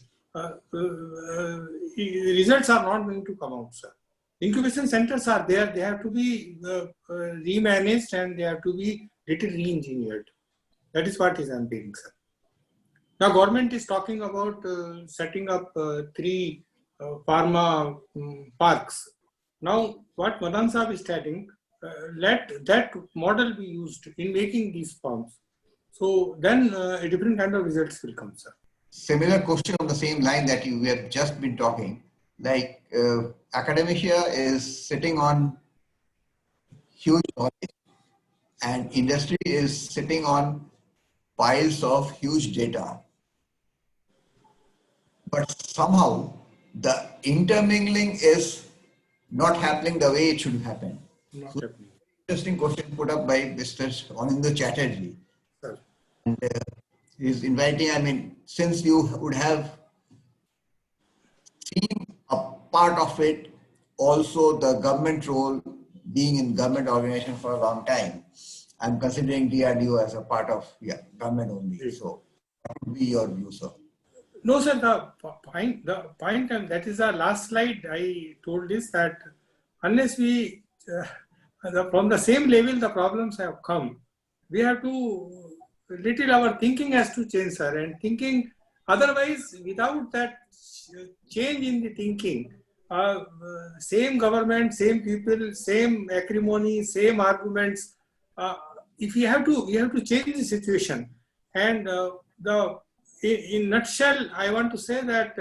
results are not going to come out, sir. Incubation centers are there, they have to be remanaged and they have to be little re-engineered. That is what is happening, sir. Now, government is talking about setting up 3 pharma parks. Now, what Madan Saab is telling, let that model be used in making these farms. So then a different kind of results will come, sir. Similar question on the same line that we have just been talking. Like academia is sitting on huge knowledge, and industry is sitting on piles of huge data. but somehow the intermingling is not happening the way it should happen. Not So, happening. interesting question put up by Mr. Anindra Chatterjee. Sir. And he's inviting, I mean, since you would have seen a part of it, also the government role, being in government organization for a long time, I'm considering DRDO as a part of government only. So, what would be your view, sir? No, sir, the point, and that is our last slide I told is that unless we, from the same level the problems have come, we have to, little our thinking has to change, sir, and thinking, otherwise without that change in the thinking, same government, same people, same acrimony, same arguments, if we have to change the situation. And in nutshell, I want to say that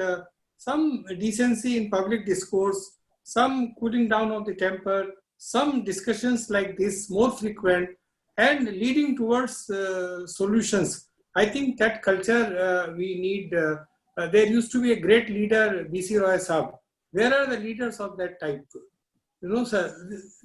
some decency in public discourse, some cooling down of the temper, some discussions like this more frequent and leading towards solutions. I think that culture we need. There used to be a great leader, B.C. Roy Saab. Where are the leaders of that type? You know, sir,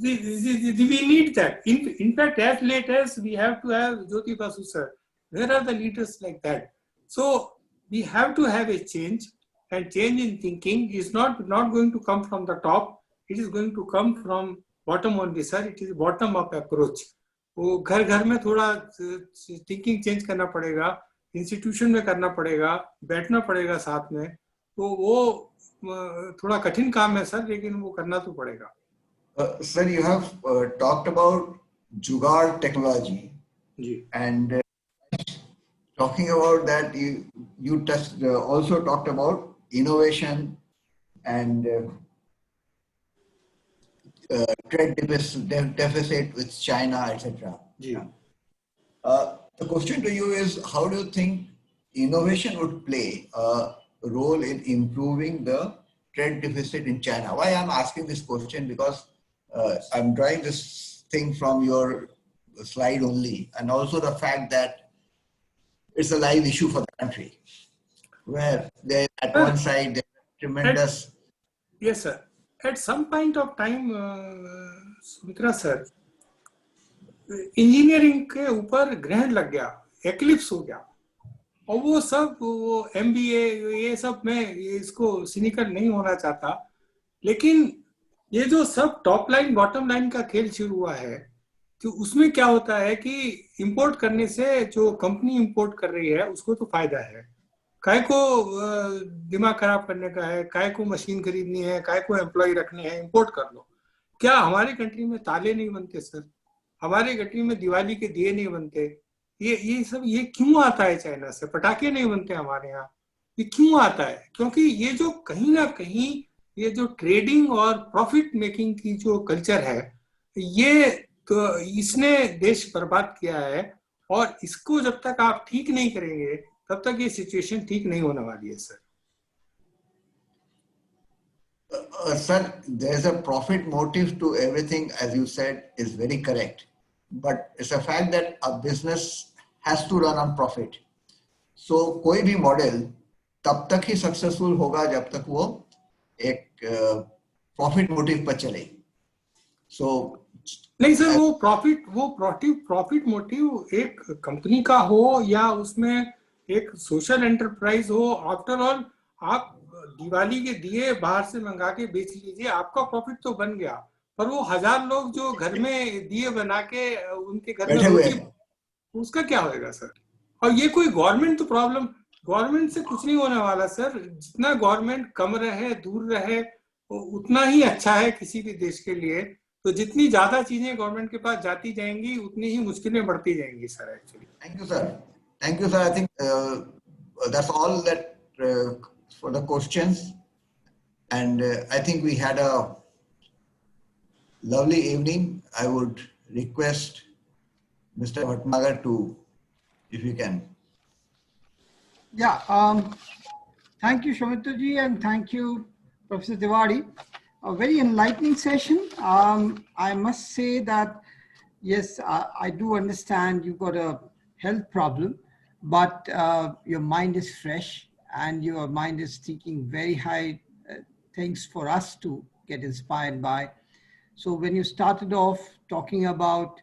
we need that. In fact, as late as we have to have Jyoti Basu, sir. Where are the leaders like that? So we have to have a change, and change in thinking is not going to come from the top. It is going to come from bottom only, sir. It is bottom up approach. वो घर घर में थोड़ा thinking change करना पड़ेगा, institution में करना पड़ेगा, बैठना पड़ेगा साथ में, तो वो थोड़ा कठिन काम है सर, लेकिन वो करना तो पड़ेगा. Sir, you have talked about Jugaad technology, and talking about that, you also talked about innovation and trade deficit with China, etc. The question to you is, how do you think innovation would play a role in improving the trade deficit in China? Why I'm asking this question, because I'm drawing this thing from your slide only, and also the fact that it's a live issue for the country, where they at one side there's tremendous. Yes, sir. At some point of time, Sumitra sir, engineering के ऊपर ग्रहण लग गया, eclipse हो गया, और वो सब वो MBA ये सब, मैं इसको सिनिकल नहीं होना चाहता, लेकिन ये जो सब टॉप लाइन बॉटम लाइन का खेल शुरू हुआ है, तो उसमें क्या होता है कि इंपोर्ट करने से जो कंपनी इंपोर्ट कर रही है उसको तो फायदा है, काय को दिमाग खराब करने का है, काय को मशीन खरीदनी है, काय को एम्प्लॉय रखने हैं, इंपोर्ट कर लो. क्या हमारी कंट्री में ताले नहीं बनते सर? हमारी कंट्री में दिवाली के दिए नहीं बनते? ये सब ये क्यों आता है चाइना से? पटाखे नहीं बनते हमारे यहाँ, ये क्यों आता है? क्योंकि ये जो कहीं ना कहीं ये जो ट्रेडिंग और प्रॉफिट मेकिंग की जो कल्चर है, ये तो इसने देश बर्बाद किया है, और इसको जब तक आप ठीक नहीं करेंगे तब तक ये सिचुएशन ठीक नहीं होने वाली है sir. Sir, there's a profit motive to everything, as you said, is very correct. But it's a fact that a business has to run on profit. So कोई भी मॉडल तब तक ही सक्सेसफुल होगा जब तक वो एक प्रॉफिट मोटिव पर चले. So नहीं सर, वो प्रॉफिट मोटिव एक कंपनी का हो या उसमें एक सोशल एंटरप्राइज हो, आफ्टर ऑल आप दिवाली के दिए बाहर से मंगा के बेच लीजिए, आपका प्रॉफिट तो बन गया, पर वो 1000 लोग जो घर में दिए बना के उनके घर में रोटी, उसका क्या होएगा सर? और ये कोई गवर्नमेंट तो प्रॉब्लम, गवर्नमेंट से कुछ नहीं होने वाला सर. जितना गवर्नमेंट कम रहे, दूर रहे, उतना ही अच्छा है किसी भी देश के लिए. तो जितनी ज्यादा चीजें गवर्नमेंट के पास जाती जाएंगी उतनी ही मुश्किलें बढ़ती जाएंगी sir. Actually Thank you, sir. I think that's all that for the questions, and I think we had a lovely evening. I would request Mr. Bhatnagar to, if you can. Yeah. Thank you, Soumitra ji, and thank you, Professor Tiwari. A very enlightening session. I must say that, yes, I do understand you've got a health problem, but your mind is fresh and your mind is seeking very high things for us to get inspired by. So when you started off talking about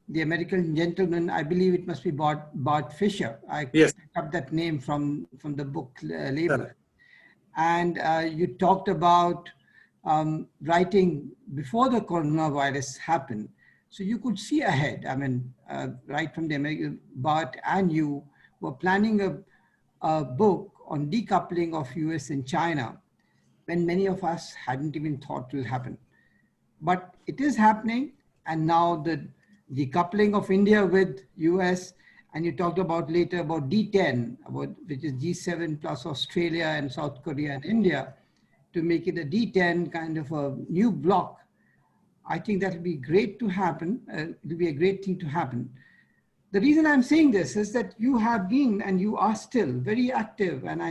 the American gentleman, I believe it must be Bart Fisher. I Yes. picked up that name from the book label. Sir. And you talked about writing before the coronavirus happened. So you could see ahead. I mean, right from the American, Bart and you were planning a book on decoupling of US and China when many of us hadn't even thought will happen. But it is happening, and now the decoupling of India with US, and you talked about later about D10, which is G7 plus Australia and South Korea and India, to make it a D10 kind of a new bloc. I think that will be great to happen. It will be a great thing to happen. The reason I'm saying this is that you have been and you are still very active, and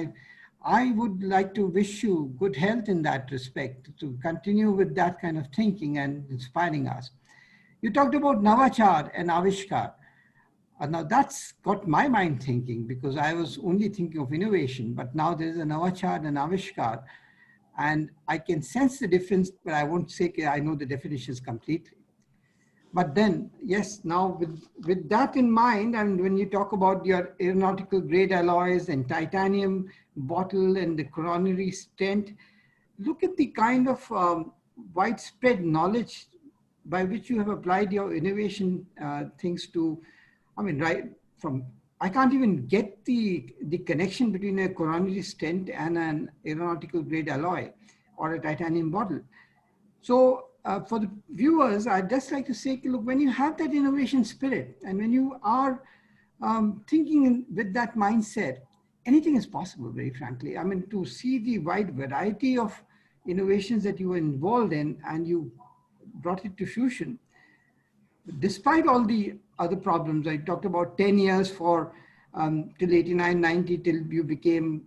I would like to wish you good health in that respect, to continue with that kind of thinking and inspiring us. You talked about Navachar and Avishkar. Now that's got my mind thinking, because I was only thinking of innovation, but now there is a Navachar and Avishkar, and I can sense the difference, but I won't say I know the definitions completely. But then, yes, now with that in mind, and when you talk about your aeronautical grade alloys and titanium bottle and the coronary stent, look at the kind of widespread knowledge by which you have applied your innovation things to, I mean, right from, I can't even get the connection between a coronary stent and an aeronautical grade alloy or a titanium bottle. So for the viewers, I'd just like to say, look, when you have that innovation spirit and when you are thinking with that mindset, anything is possible, very frankly. I mean, to see the wide variety of innovations that you were involved in and you brought it to fruition, despite all the other problems. I talked about 10 years for till 89, 90, till you became,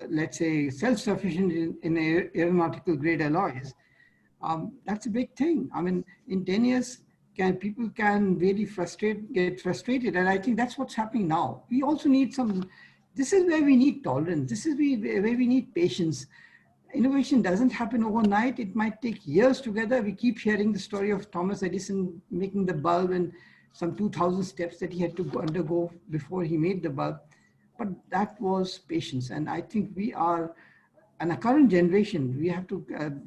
let's say, self-sufficient in aeronautical grade alloys. That's a big thing. I mean, in 10 years, people can really get frustrated. And I think that's what's happening now. We also need this is where we need tolerance. This is where we need patience. Innovation doesn't happen overnight. It might take years together. We keep hearing the story of Thomas Edison making the bulb and some 2,000 steps that he had to undergo before he made the bulb. But that was patience. And I think we are, and a current generation, we have to,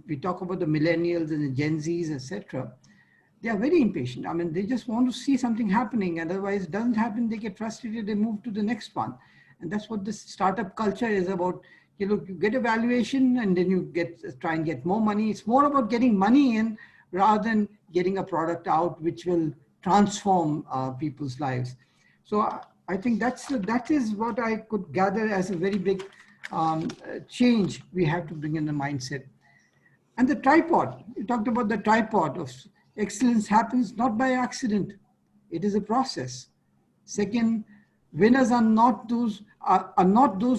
we talk about the millennials and the Gen Zs, etc. They are very impatient. I mean, they just want to see something happening. Otherwise, it doesn't happen. They get frustrated. They move to the next one. And that's what this startup culture is about. You know, you get a valuation and then you try and get more money. It's more about getting money in rather than getting a product out which will transform people's lives. So I think that is what I could gather as a very big change we have to bring in the mindset. And the tripod, you talked about the tripod of excellence happens not by accident. It is a process. Second, winners are not those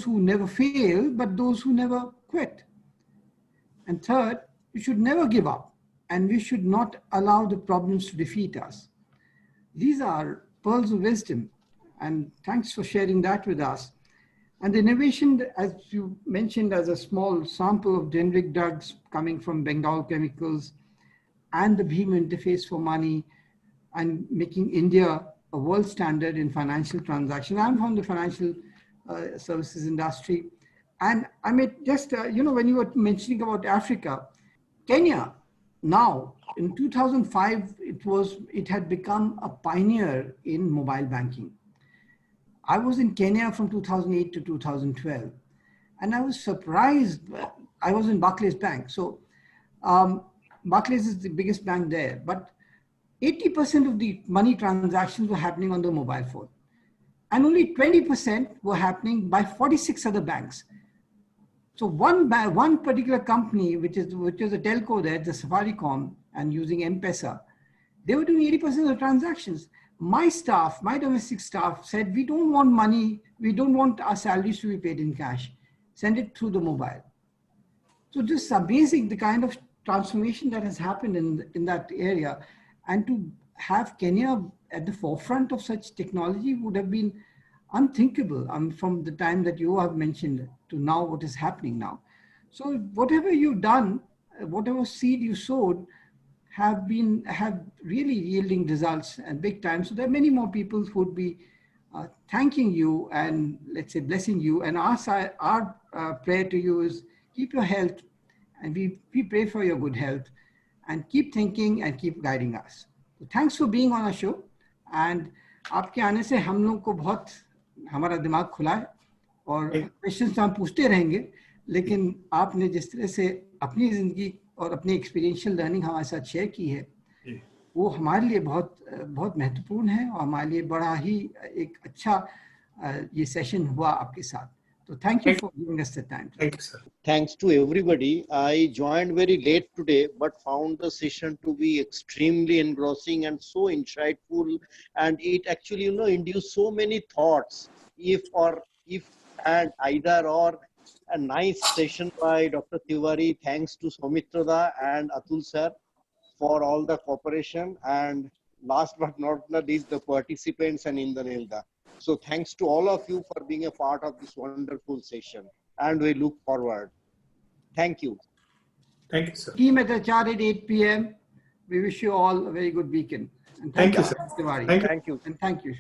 who never fail, but those who never quit. And third, we should never give up, and we should not allow the problems to defeat us. These are pearls of wisdom, and thanks for sharing that with us. And the innovation, as you mentioned, as a small sample of generic drugs coming from Bengal Chemicals and the BHIM interface for money and making India a world standard in financial transactions. I'm from the financial services industry. And I mean, just, when you were mentioning about Africa, Kenya now, in 2005, it had become a pioneer in mobile banking. I was in Kenya from 2008 to 2012, and I was surprised. I was in Barclays Bank. So Barclays is the biggest bank there, but 80% of the money transactions were happening on the mobile phone. And only 20% were happening by 46 other banks. So one particular company, which is a telco there, the Safaricom, and using M-Pesa, they were doing 80% of the transactions. My staff, my domestic staff said, we don't want money, we don't want our salaries to be paid in cash. Send it through the mobile. So just amazing the kind of transformation that has happened in that area. And to have Kenya at the forefront of such technology would have been unthinkable from the time that you have mentioned, to now what is happening now. So whatever you've done, whatever seed you sowed, have really yielding results and big time. So there are many more people who would be thanking you and, let's say, blessing you. And our prayer to you is keep your health, and we pray for your good health, and keep thinking and keep guiding us. So thanks for being on our show. And आपके आने से हम लोग को बहुत हमारा दिमाग खुला है, और क्वेश्चंस हम पूछते रहेंगे, लेकिन आपने जिस तरह से अपनी जिंदगी और अपनी एक्सपीरियंशियल लर्निंग हमारे साथ शेयर की है, वो हमारे लिए बहुत बहुत महत्वपूर्ण है, और हमारे लिए बड़ा ही एक अच्छा ये सेशन हुआ आपके साथ. So thank you for giving us the time. Thank you, sir. Thanks to everybody. I joined very late today, but found the session to be extremely engrossing and so insightful. And it actually, induced so many thoughts. If and either or, a nice session by Dr. Tiwari. Thanks to Soumitra and Atul sir for all the cooperation. And last but not least, the participants and Indraneelda. So thanks to all of you for being a part of this wonderful session, and we look forward. Thank you. Thank you, sir. Team at HR at 8 p.m. We wish you all a very good weekend. And Thank you, sir. Tiwari. Thank you. Thank you. And thank you.